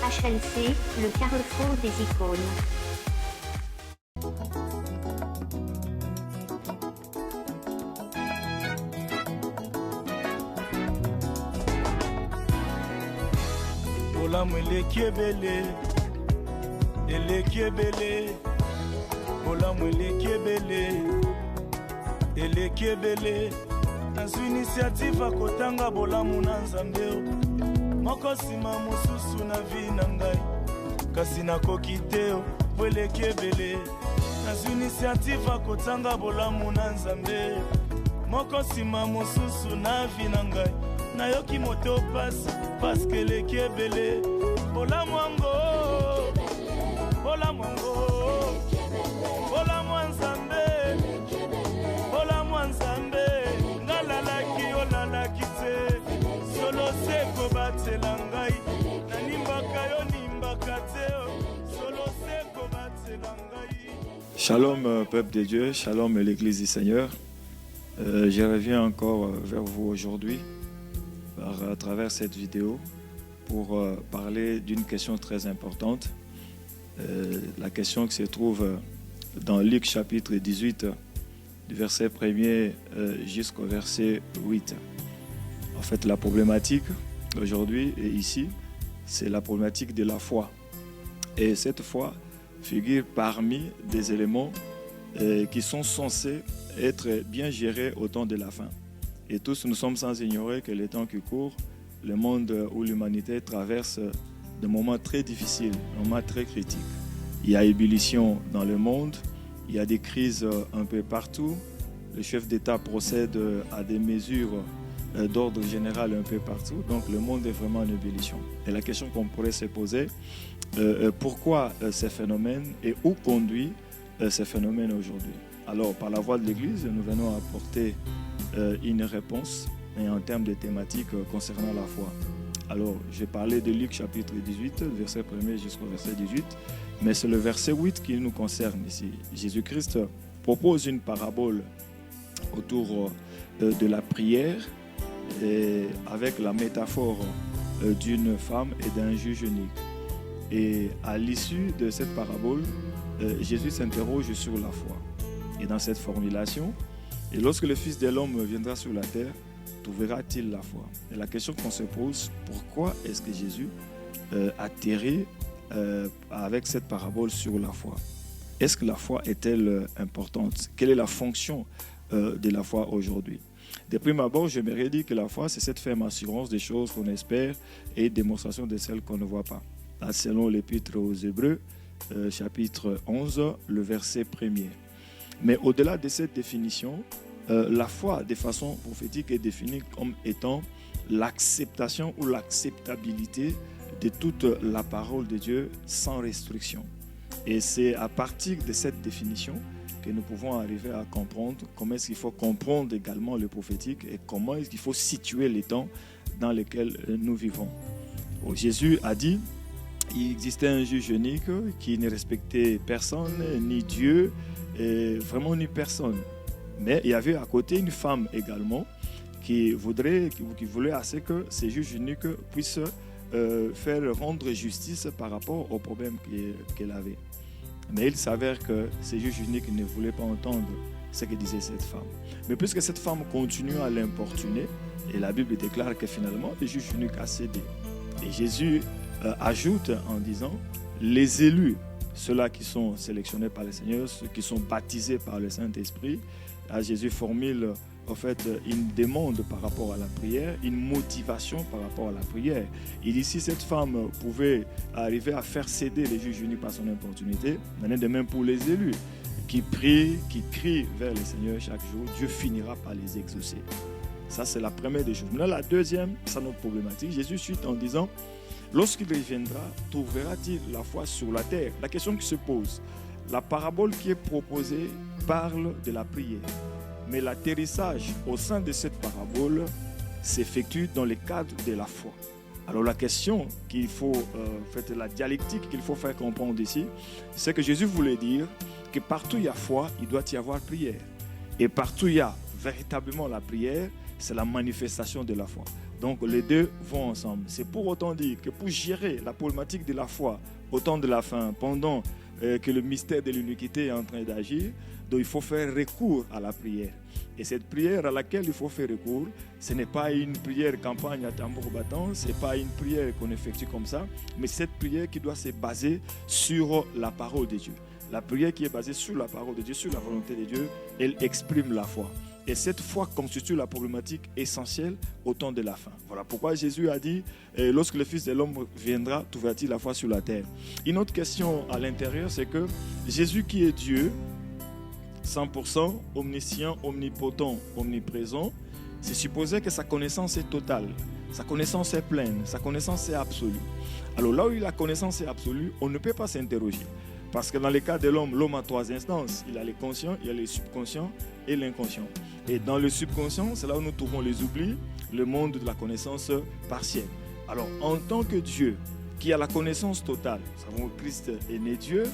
HLC, le carrefour des icônes. Bolamu eleki ebele, eleki ebele. Bolamu eleki ebele, eleki ebele. Nazwi initiative akotanga bolamu na Nzambe. Moko nsima mosusu na vi na ngai. Kasi nakoki te po eleki ebele. Nazwi initiative akotanga bolamu na Nzambe. Moko nsima mosusu na vi na ngai. Nayoki moto pasi paske eleki ebele. Bolamu yango, bolamu yango, bolamu ya Nzambe, bolamu ya Nzambe. Ngalalaki olalaki te, solo se kobatela ngai. Nanimbaka yo nimbaka te, solo se kobatela ngai. Shalom peuple de Dieu, shalom l'église du Seigneur. Je reviens encore vers vous aujourd'hui à travers cette vidéo pour parler d'une question très importante. La question qui se trouve dans Luc chapitre 18, du verset 1er jusqu'au verset 8. En fait, la problématique aujourd'hui et ici, c'est la problématique de la foi. Et cette foi figure parmi des éléments qui sont censés être bien gérés au temps de la fin. Et tous nous sommes sans ignorer que les temps qui courent, le monde où l'humanité traverse des moments très difficiles, des moments très critiques. Il y a ébullition dans le monde, il y a des crises un peu partout. Le chef d'État procède à des mesures d'ordre général un peu partout. Donc le monde est vraiment en ébullition. Et la question qu'on pourrait se poser, pourquoi ces phénomènes et où conduit ces phénomènes aujourd'hui? Alors par la voie de l'Église, nous venons apporter une réponse et en termes de thématiques concernant la foi. Alors, je vais parler de Luc chapitre 18, verset 1er jusqu'au verset 18, mais c'est le verset 8 qui nous concerne ici. Jésus-Christ propose une parabole autour de la prière et avec la métaphore d'une femme et d'un juge unique. Et à l'issue de cette parabole, Jésus s'interroge sur la foi. Et dans cette formulation, et lorsque le Fils de l'homme viendra sur la terre, trouvera-t-il la foi? Et la question qu'on se pose, pourquoi est-ce que Jésus atterrit avec cette parabole sur la foi? Est-ce que la foi est-elle importante? Quelle est la fonction de la foi aujourd'hui? De prime abord, j'aimerais dire que la foi, c'est cette ferme assurance des choses qu'on espère et démonstration de celles qu'on ne voit pas. Là, selon l'Épître aux Hébreux, chapitre 11, le verset 1er. Mais au-delà de cette définition, la foi, de façon prophétique, est définie comme étant l'acceptation ou l'acceptabilité de toute la parole de Dieu sans restriction. Et c'est à partir de cette définition que nous pouvons arriver à comprendre comment est-ce qu'il faut comprendre également le prophétique et comment est-ce qu'il faut situer les temps dans lesquels nous vivons. Jésus a dit qu'il existait un juge unique qui ne respectait personne, ni Dieu, et vraiment ni personne. Mais il y avait à côté une femme également qui voulait assez que ces juges uniques puissent faire rendre justice par rapport aux problèmes qu'elle avait. Mais il s'avère que ces juges uniques ne voulaient pas entendre ce que disait cette femme. Mais puisque cette femme continue à l'importuner, et la Bible déclare que finalement le juge unique a cédé. Et Jésus ajoute en disant, les élus, ceux-là qui sont sélectionnés par le Seigneur, ceux qui sont baptisés par le Saint-Esprit, Jésus formule en fait une demande par rapport à la prière, une motivation par rapport à la prière. Il dit si cette femme pouvait arriver à faire céder les juges unis par son importunité, il en est de même pour les élus qui prient, qui crient vers le Seigneur chaque jour, Dieu finira par les exaucer. Ça c'est la première des choses. Maintenant la deuxième, c'est notre problématique. Jésus suit en disant, lorsqu'il reviendra, trouvera-t-il la foi sur la terre? La question qui se pose, la parabole qui est proposée parle de la prière. Mais l'atterrissage au sein de cette parabole s'effectue dans le cadre de la foi. Alors la question qu'il faut, la dialectique qu'il faut faire comprendre ici, c'est que Jésus voulait dire que partout il y a foi, il doit y avoir prière. Et partout il y a véritablement la prière, c'est la manifestation de la foi. Donc les deux vont ensemble. C'est pour autant dire que pour gérer la problématique de la foi au temps de la fin, pendant que le mystère de l'iniquité est en train d'agir, donc il faut faire recours à la prière. Et cette prière à laquelle il faut faire recours, ce n'est pas une prière campagne à tambour battant, ce n'est pas une prière qu'on effectue comme ça, mais cette prière qui doit se baser sur la parole de Dieu. La prière qui est basée sur la parole de Dieu, sur la volonté de Dieu, elle exprime la foi. Et cette foi constitue la problématique essentielle au temps de la fin. Voilà pourquoi Jésus a dit, lorsque le Fils de l'homme viendra, trouvera-t-il la foi sur la terre? Une autre question à l'intérieur, c'est que Jésus qui est Dieu, 100%, omniscient, omnipotent, omniprésent, c'est supposé que sa connaissance est totale, sa connaissance est pleine, sa connaissance est absolue. Alors là où la connaissance est absolue, on ne peut pas s'interroger. Parce que dans le cas de l'homme, l'homme a trois instances. Il a les conscients, il y a les subconscients et l'inconscient. Et dans le subconscient, c'est là où nous trouvons les oublis, le monde de la connaissance partielle. Alors, en tant que Dieu, qui a la connaissance totale, nous savons que Christ est né Dieu,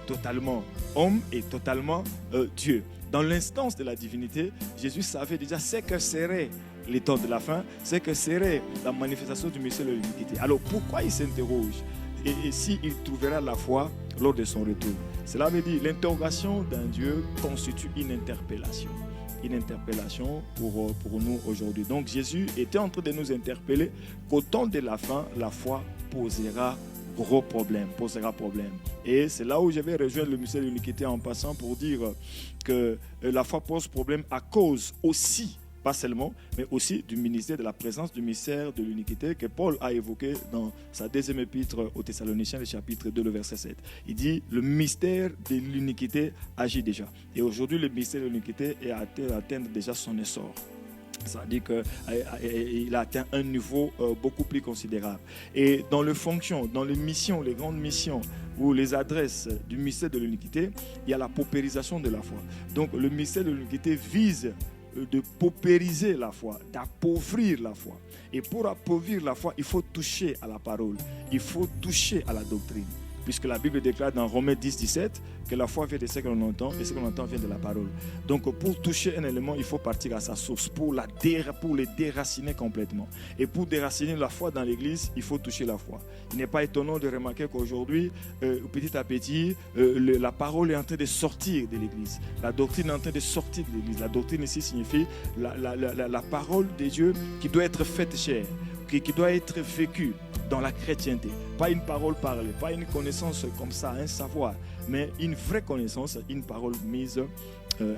totalement homme et totalement Dieu. Dans l'instance de la divinité, Jésus savait déjà ce que serait les temps de la fin, ce que serait la manifestation du mystère de l'iniquité. Alors, pourquoi il s'interroge? Et s'il trouvera la foi lors de son retour? Cela veut dire l'interrogation d'un Dieu constitue une interpellation. Une interpellation pour nous aujourd'hui. Donc Jésus était en train de nous interpeller qu'au temps de la fin, la foi posera gros problème, posera problème. Et c'est là où je vais rejoindre le mystère de l'iniquité en passant pour dire que la foi pose problème à cause aussi, pas seulement, mais aussi du ministère de la présence du mystère de l'iniquité que Paul a évoqué dans sa deuxième épître aux Thessaloniciens, le chapitre 2, le verset 7. Il dit, le mystère de l'iniquité agit déjà. Et aujourd'hui, le mystère de l'iniquité est atteint déjà son essor. Ça veut dire qu'il a atteint un niveau beaucoup plus considérable. Et dans les fonctions, dans les missions, les grandes missions ou les adresses du mystère de l'iniquité, il y a la paupérisation de la foi. Donc le mystère de l'iniquité vise de paupériser la foi, d'appauvrir la foi. Et pour appauvrir la foi, il faut toucher à la parole, il faut toucher à la doctrine. Puisque la Bible déclare dans Romains 10, 17 que la foi vient de ce que l'on entend et ce que l'on entend vient de la parole. Donc pour toucher un élément, il faut partir à sa source, pour les déraciner complètement. Et pour déraciner la foi dans l'Église, il faut toucher la foi. Il n'est pas étonnant de remarquer qu'aujourd'hui, petit à petit, la parole est en train de sortir de l'Église. La doctrine est en train de sortir de l'Église. La doctrine ici signifie la parole de Dieu qui doit être faite chair, qui doit être vécue dans la chrétienté. Pas une parole parlée, pas une connaissance comme ça, un savoir, mais une vraie connaissance, une parole mise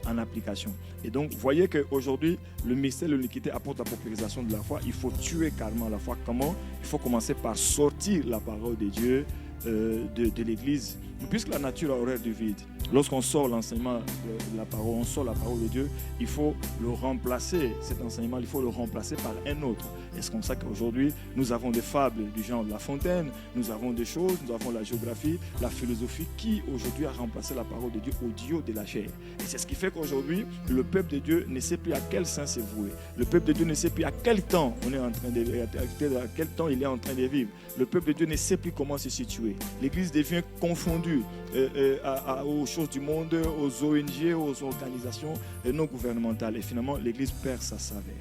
en application. Et donc, vous voyez qu'aujourd'hui, le mystère de l'iniquité apporte la paupérisation de la foi. Il faut tuer carrément la foi. Comment? Il faut commencer par sortir la parole de Dieu de l'Église. Puisque la nature a horreur du vide, lorsqu'on sort l'enseignement de la parole, on sort la parole de Dieu, il faut le remplacer, cet enseignement, il faut le remplacer par un autre. Et c'est comme ça qu'aujourd'hui, nous avons des fables du genre de La Fontaine, nous avons des choses, nous avons la géographie, la philosophie qui aujourd'hui a remplacé la parole de Dieu au Dieu de la chair. Et c'est ce qui fait qu'aujourd'hui, le peuple de Dieu ne sait plus à quel saint se vouer. Le peuple de Dieu ne sait plus à quel temps on est en train à quel temps il est en train de vivre. Le peuple de Dieu ne sait plus comment se situer. L'Église devient confondue aux choses du monde, aux ONG, aux organisations non gouvernementales. Et finalement, l'Église perd sa saveur.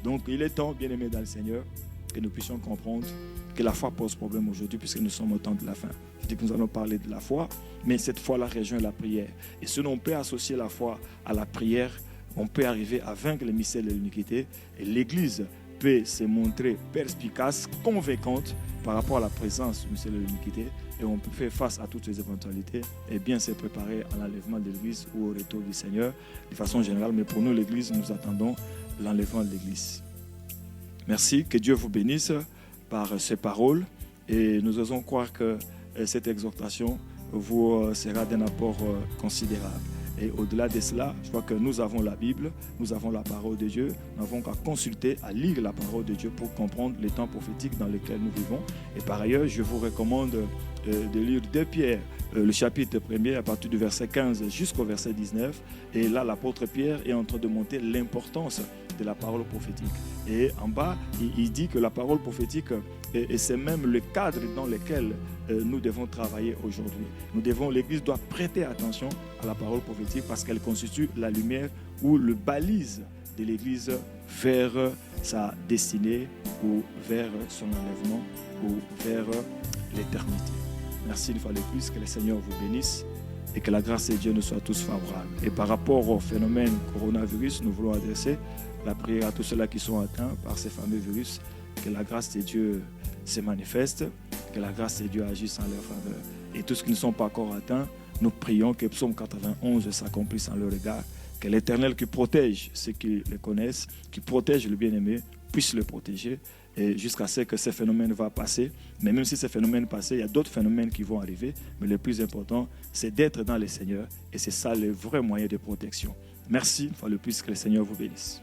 Donc, il est temps, bien aimés dans le Seigneur, que nous puissions comprendre que la foi pose problème aujourd'hui puisque nous sommes au temps de la fin. Je dis que nous allons parler de la foi, mais cette foi-là rejoint la prière. Et si on peut associer la foi à la prière, on peut arriver à vaincre le mystère de l'iniquité. Et l'Église peut se montrer perspicace, convaincante par rapport à la présence du mystère de l'iniquité. Et on peut faire face à toutes les éventualités et bien se préparer à l'enlèvement de l'Église ou au retour du Seigneur de façon générale. Mais pour nous, l'Église, nous attendons l'enlèvement de l'Église. Merci, que Dieu vous bénisse par ces paroles et nous osons croire que cette exhortation vous sera d'un apport considérable. Et au-delà de cela, je crois que nous avons la Bible, nous avons la parole de Dieu, nous n'avons qu'à consulter, à lire la parole de Dieu pour comprendre les temps prophétiques dans lesquels nous vivons. Et par ailleurs, je vous recommande de lire 2 Pierre, le chapitre 1er à partir du verset 15 jusqu'au verset 19. Et là, l'apôtre Pierre est en train de montrer l'importance de la parole prophétique. Et en bas, il dit que la parole prophétique, et c'est même le cadre dans lequel nous devons travailler aujourd'hui. L'Église doit prêter attention à la parole prophétique parce qu'elle constitue la lumière ou le balise de l'Église vers sa destinée ou vers son enlèvement ou vers l'éternité. Merci une fois de plus, que le Seigneur vous bénisse et que la grâce de Dieu nous soit tous favorable. Et par rapport au phénomène coronavirus, nous voulons adresser la prière à tous ceux-là qui sont atteints par ces fameux virus, que la grâce de Dieu se manifeste, que la grâce de Dieu agisse en leur faveur. Et tous ceux qui ne sont pas encore atteints, nous prions que Psaume 91 s'accomplisse en leur regard, que l'Éternel qui protège ceux qui le connaissent, qui protège le bien-aimé, puisse le protéger et jusqu'à ce que ce phénomène va passer. Mais même si ce phénomène passe, il y a d'autres phénomènes qui vont arriver. Mais le plus important, c'est d'être dans le Seigneur et c'est ça le vrai moyen de protection. Merci, une fois de plus, que le Seigneur vous bénisse.